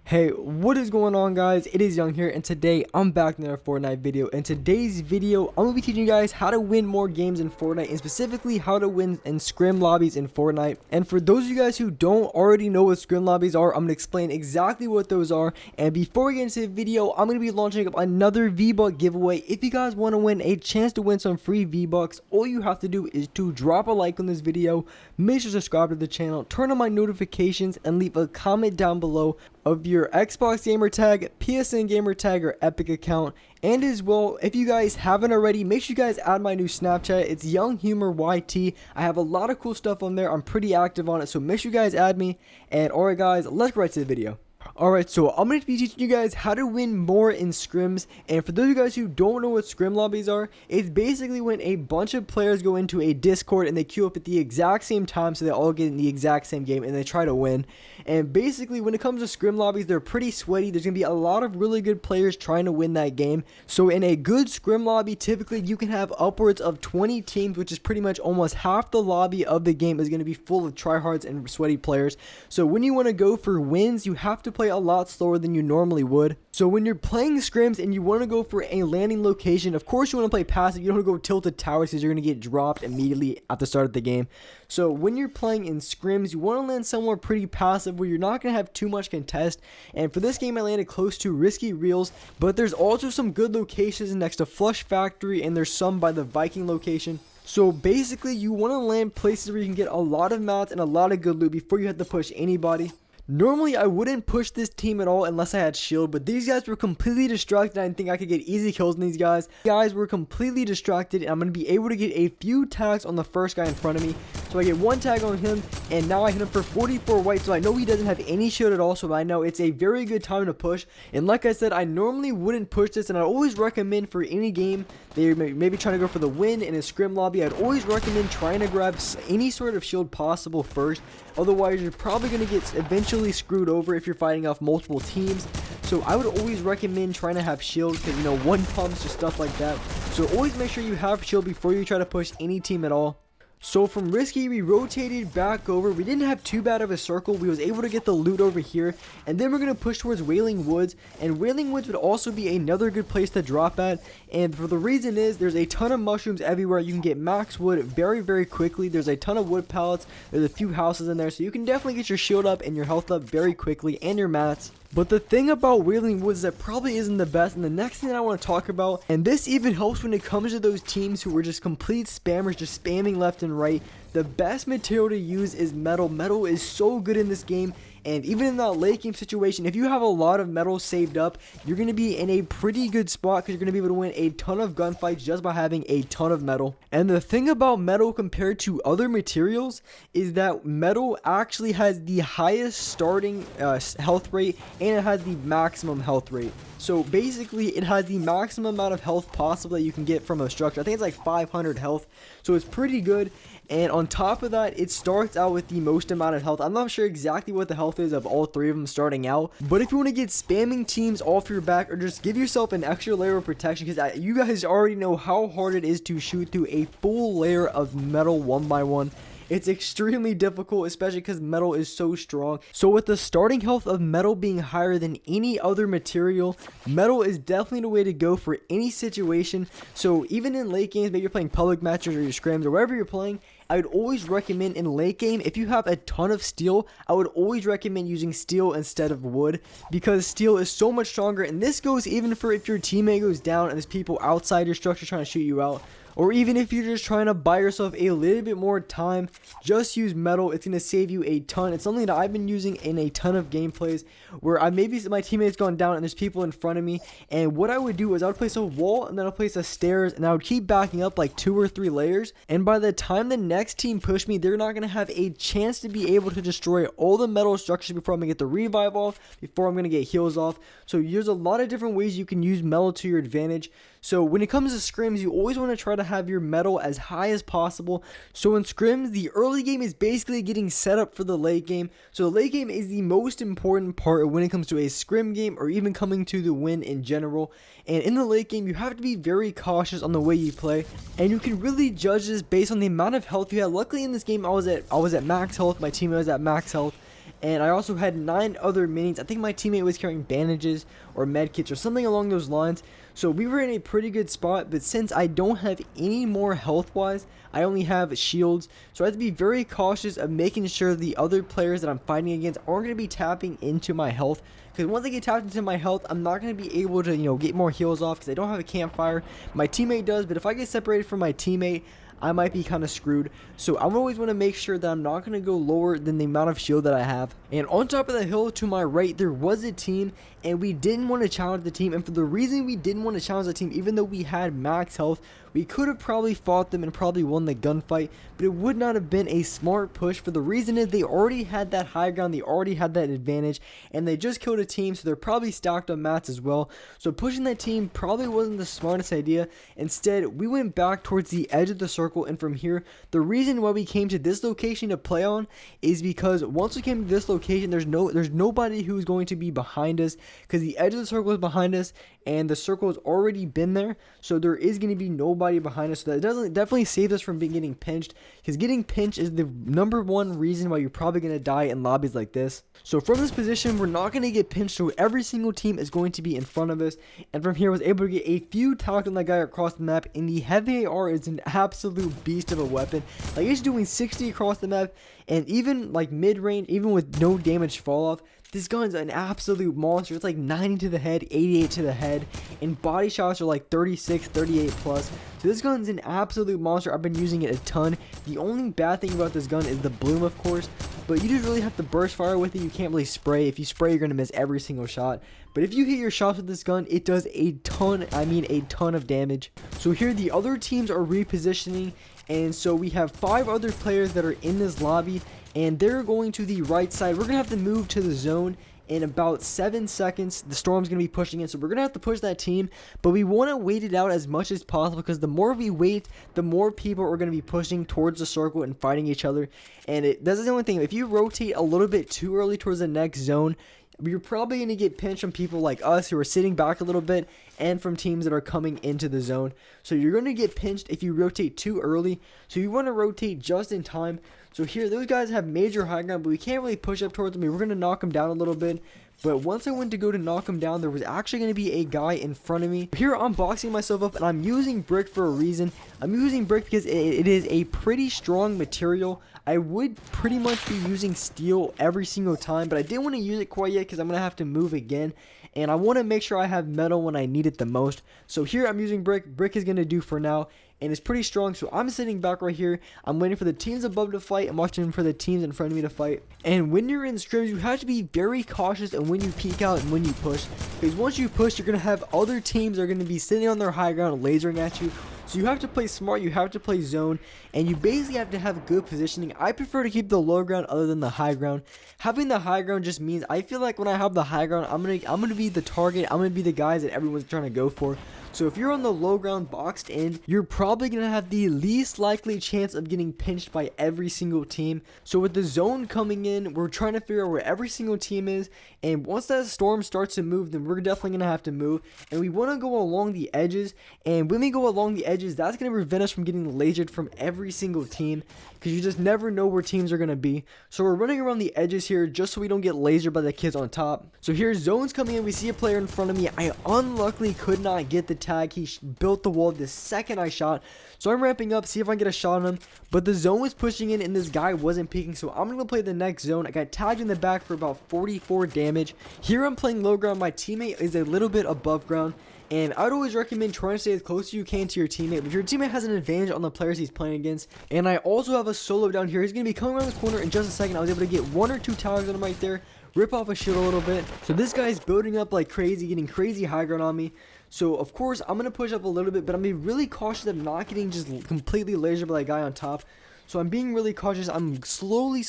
Hey, what is going on, guys? It is Young here, and today I'm back in another Fortnite video. In today's video, I'm gonna be teaching you guys how to win more games in Fortnite, and specifically how to win in scrim lobbies in Fortnite. And for those of you guys who don't already know what scrim lobbies are, I'm gonna explain exactly what those are. And before we get into the video, I'm gonna be launching up another V-Buck giveaway. If you guys want to win a chance to win some free V-Bucks, all you have to do is to drop a like on this video, make sure to subscribe to the channel, turn on my notifications, and leave a comment down below of your Xbox gamer tag, PSN gamer tag, or Epic account. And as well, if you guys haven't already, make sure you guys add my new Snapchat. It's Young Humor YT. I have a lot of cool stuff on there. I'm pretty active on it, so make sure you guys add me. And alright guys, let's get right to the video. Alright, so I'm going to be teaching you guys how to win more in scrims. And for those of you guys who don't know what scrim lobbies are, it's basically when a bunch of players go into a Discord and they queue up at the exact same time, so they all get in the exact same game and they try to win. And basically, when it comes to scrim lobbies, they're pretty sweaty. There's going to be a lot of really good players trying to win that game. So in a good scrim lobby, typically you can have upwards of 20 teams, which is pretty much almost half the lobby of the game is going to be full of tryhards and sweaty players. So when you want to go for wins, you have to play a lot slower than you normally would. So when you're playing scrims and you want to go for a landing location, of course you want to play passive. You don't want to go tilted towers because you're going to get dropped immediately at the start of the game. So when you're playing in scrims, you want to land somewhere pretty passive where you're not going to have too much contest. And for this game, I landed close to Risky Reels, but there's also some good locations next to Flush Factory, and there's some by the Viking location. So basically, you want to land places where you can get a lot of mats and a lot of good loot before you have to push anybody. Normally, I wouldn't push this team at all unless I had shield, but these guys were completely distracted. I didn't think I could get easy kills on these guys. Guys were completely distracted, and I'm going to be able to get a few tags on the first guy in front of me. So I get one tag on him, and now I hit him for 44 white, so I know he doesn't have any shield at all, so I know it's a very good time to push. And like I said, I normally wouldn't push this, and I always recommend for any game that you're maybe trying to go for the win in a scrim lobby, I'd always recommend trying to grab any sort of shield possible first. Otherwise, you're probably going to get eventually screwed over if you're fighting off multiple teams. So I would always recommend trying to have shield because, you know, one pumps or stuff like that. So always make sure you have shield before you try to push any team at all. So from Risky, we rotated back over. We didn't have too bad of a circle. We was able to get the loot over here. And then we're going to push towards Wailing Woods. And Wailing Woods would also be another good place to drop at. And for the reason is, there's a ton of mushrooms everywhere. You can get max wood very, very quickly. There's a ton of wood pallets. There's a few houses in there. So you can definitely get your shield up and your health up very quickly, and your mats. But the thing about Wailing Woods that probably isn't the best, and the next thing that I want to talk about, and this even helps when it comes to those teams who were just complete spammers, just spamming left and right, the best material to use is metal. Metal is so good in this game. And even in that late game situation, if you have a lot of metal saved up, you're going to be in a pretty good spot because you're going to be able to win a ton of gunfights just by having a ton of metal. And the thing about metal compared to other materials is that metal actually has the highest starting health rate, and it has the maximum health rate. So basically, it has the maximum amount of health possible that you can get from a structure. I think it's like 500 health, so it's pretty good. And on top of that, it starts out with the most amount of health. I'm not sure exactly what the health is of all three of them starting out, but if you want to get spamming teams off your back, or just give yourself an extra layer of protection, because you guys already know how hard it is to shoot through a full layer of metal one by one. It's extremely difficult, especially because metal is so strong. So with the starting health of metal being higher than any other material, metal is definitely the way to go for any situation. So even in late games, maybe you're playing public matches or your scrims or wherever you're playing, I would always recommend in late game, if you have a ton of steel, I would always recommend using steel instead of wood, because steel is so much stronger. And this goes even for if your teammate goes down and there's people outside your structure trying to shoot you out. Or even if you're just trying to buy yourself a little bit more time, just use metal. It's going to save you a ton. It's something that I've been using in a ton of gameplays where maybe my teammate's gone down and there's people in front of me. And what I would do is I would place a wall, and then I'll place a stairs, and I would keep backing up like 2 or 3 layers. And by the time the next team push me, they're not going to have a chance to be able to destroy all the metal structures before I'm going to get the revive off, before I'm going to get heals off. So there's a lot of different ways you can use metal to your advantage. So when it comes to scrims, you always want to try to have your metal as high as possible. So in scrims, the early game is basically getting set up for the late game. So the late game is the most important part when it comes to a scrim game, or even coming to the win in general. And in the late game, you have to be very cautious on the way you play, and you can really judge this based on the amount of health you have. Luckily in this game, I was at max health. My teammate was at max health. and I also had 9 other minis. I think my teammate was carrying bandages or med kits or something along those lines. So we were in a pretty good spot, but since I don't have any more health wise, I only have shields, so I have to be very cautious of making sure the other players that I'm fighting against aren't going to be tapping into my health, because once I get tapped into my health, I'm not going to be able to, get more heals off, because I don't have a campfire. My teammate does, but if I get separated from my teammate, I might be kind of screwed. So I always want to make sure that I'm not going to go lower than the amount of shield that I have. And on top of the hill to my right, there was a team, and we didn't want to challenge the team. And for the reason we didn't want to challenge the team, even though we had max health, we could have probably fought them and probably won the gunfight, but it would not have been a smart push. For the reason is they already had that high ground, they already had that advantage, and they just killed a team, so they're probably stacked on mats as well. So pushing that team probably wasn't the smartest idea. Instead, we went back towards the edge of the circle, and from here, the reason why we came to this location to play on is because once we came to this location, there's nobody who's going to be behind us, because the edge of the circle is behind us and the circle has already been there, so there is going to be nobody behind us. So that definitely saves us from getting pinched, because getting pinched is the #1 reason why you're probably going to die in lobbies like this. So from this position, we're not going to get pinched, so every single team is going to be in front of us. And from here, I was able to get a few tags on that guy across the map, and the heavy AR is an absolute beast of a weapon. Like, it's doing 60 across the map, and even like mid-range, even with no damage fall off, this gun's an absolute monster. It's like 90 to the head, 88 to the head, and body shots are like 36, 38 plus. So this gun's an absolute monster. I've been using it a ton. The only bad thing about this gun is the bloom, of course, but you just really have to burst fire with it. You can't really spray. If you spray, you're going to miss every single shot. But if you hit your shots with this gun, it does a ton, I mean a ton of damage. So here the other teams are repositioning, and so we have 5 other players that are in this lobby, and they're going to the right side. We're going to have to move to the zone in about 7 seconds. The storm's going to be pushing in, so we're going to have to push that team, but we want to wait it out as much as possible, because the more we wait, the more people are going to be pushing towards the circle and fighting each other. And that's the only thing. If you rotate a little bit too early towards the next zone, you're probably going to get pinched from people like us who are sitting back a little bit, and from teams that are coming into the zone. So you're going to get pinched if you rotate too early, so you want to rotate just in time. So here, those guys have major high ground, but we can't really push up towards them. We're going to knock them down a little bit. But once I went to go to knock him down, there was actually going to be a guy in front of me. Here I'm boxing myself up, and I'm using brick for a reason. I'm using brick because it is a pretty strong material. I would pretty much be using steel every single time, but I didn't want to use it quite yet because I'm going to have to move again. And I want to make sure I have metal when I need it the most. So here I'm using brick. Brick is going to do for now, and it's pretty strong. So I'm sitting back right here. I'm waiting for the teams above to fight. I'm watching for the teams in front of me to fight. And when you're in scrims, you have to be very cautious and when you peek out and when you push, because once you push, you're going to have other teams that are going to be sitting on their high ground lasering at you. So you have to play smart, you have to play zone, and you basically have to have good positioning. I prefer to keep the low ground other than the high ground. Having the high ground just means I feel like when I have the high ground, I'm gonna be the target. I'm gonna be the guys that everyone's trying to go for. So if you're on the low ground boxed in, you're probably going to have the least likely chance of getting pinched by every single team. So with the zone coming in, we're trying to figure out where every single team is. And once that storm starts to move, then we're definitely going to have to move. And we want to go along the edges. And when we go along the edges, that's going to prevent us from getting lasered from every single team, because you just never know where teams are going to be. So we're running around the edges here just so we don't get lasered by the kids on top. So here's zones coming in. We see a player in front of me. I unluckily could not get the tag. He built the wall the second I shot. So I'm ramping up, see if I can get a shot on him. But the zone was pushing in and this guy wasn't peeking. So I'm going to play the next zone. I got tagged in the back for about 44 damage. Here I'm playing low ground. My teammate is a little bit above ground. And I'd always recommend trying to stay as close as you can to your teammate. If your teammate has an advantage on the players he's playing against. And I also have a solo down here. He's going to be coming around the corner in just a second. I was able to get 1 or 2 tags on him right there. Rip off a shield a little bit. So this guy's building up like crazy, getting crazy high ground on me. So of course I'm going to push up a little bit, but I'm being really cautious of not getting just completely lasered by that guy on top. So I'm being really cautious. I'm slowly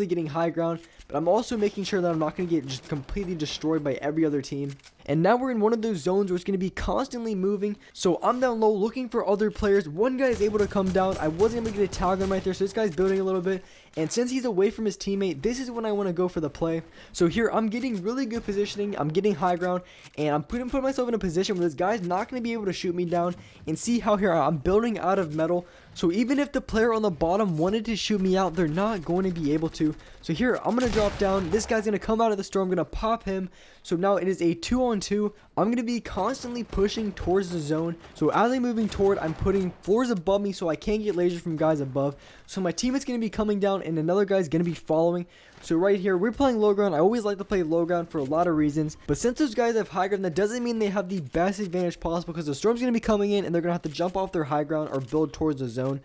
getting high ground, but I'm also making sure that I'm not going to get just completely destroyed by every other team. And now we're in one of those zones where it's going to be constantly moving. So I'm down low looking for other players. One guy is able to come down. I wasn't able to get a tag on right there, so this guy's building a little bit. And since he's away from his teammate, this is when I want to go for the play. So here I'm getting really good positioning. I'm getting high ground, and I'm putting myself in a position where this guy's not going to be able to shoot me down. And see how here I'm building out of metal. So even if the player on the bottom wanted to shoot me out, they're not going to be able to. So here I'm going to drop down. This guy's going to come out of the storm. I'm going to pop him. So now it is a 2-on-2. I'm going to be constantly pushing towards the zone. So as I'm moving toward, I'm putting floors above me so I can't get lasers from guys above. So my teammate's going to be coming down and another guy's going to be following. So right here, we're playing low ground. I always like to play low ground for a lot of reasons. But since those guys have high ground, that doesn't mean they have the best advantage possible, because the storm's going to be coming in and they're going to have to jump off their high ground or build towards the zone.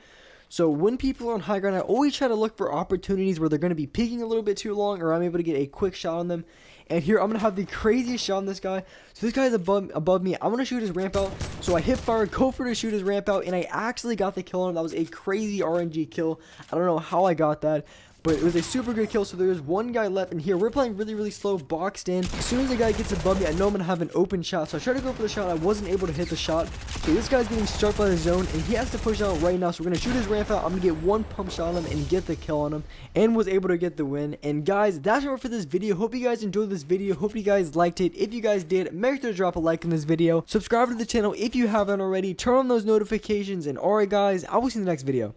So when people are on high ground, I always try to look for opportunities where they're going to be peeking a little bit too long, or I'm able to get a quick shot on them. And here I'm going to have the craziest shot on this guy. So this guy is above me. I'm going to shoot his ramp out. So I hip fire, go for to shoot his ramp out, and I actually got the kill on him. That was a crazy RNG kill. I don't know how I got that, but it was a super good kill. So there's one guy left, and here we're playing really slow, boxed in. As soon as the guy gets above me, I know I'm gonna have an open shot, so I try to go for the shot. I wasn't able to hit the shot, so this guy's getting struck by the zone, and he has to push out right now. So we're gonna shoot his ramp out. I'm gonna get one pump shot on him and get the kill on him, and was able to get the win. And guys, that's all for this video. Hope you guys enjoyed this video. Hope you guys liked it. If you guys did, make sure to drop a like on this video. Subscribe to the channel if you haven't already. Turn on those notifications, and alright guys, I will see you in the next video.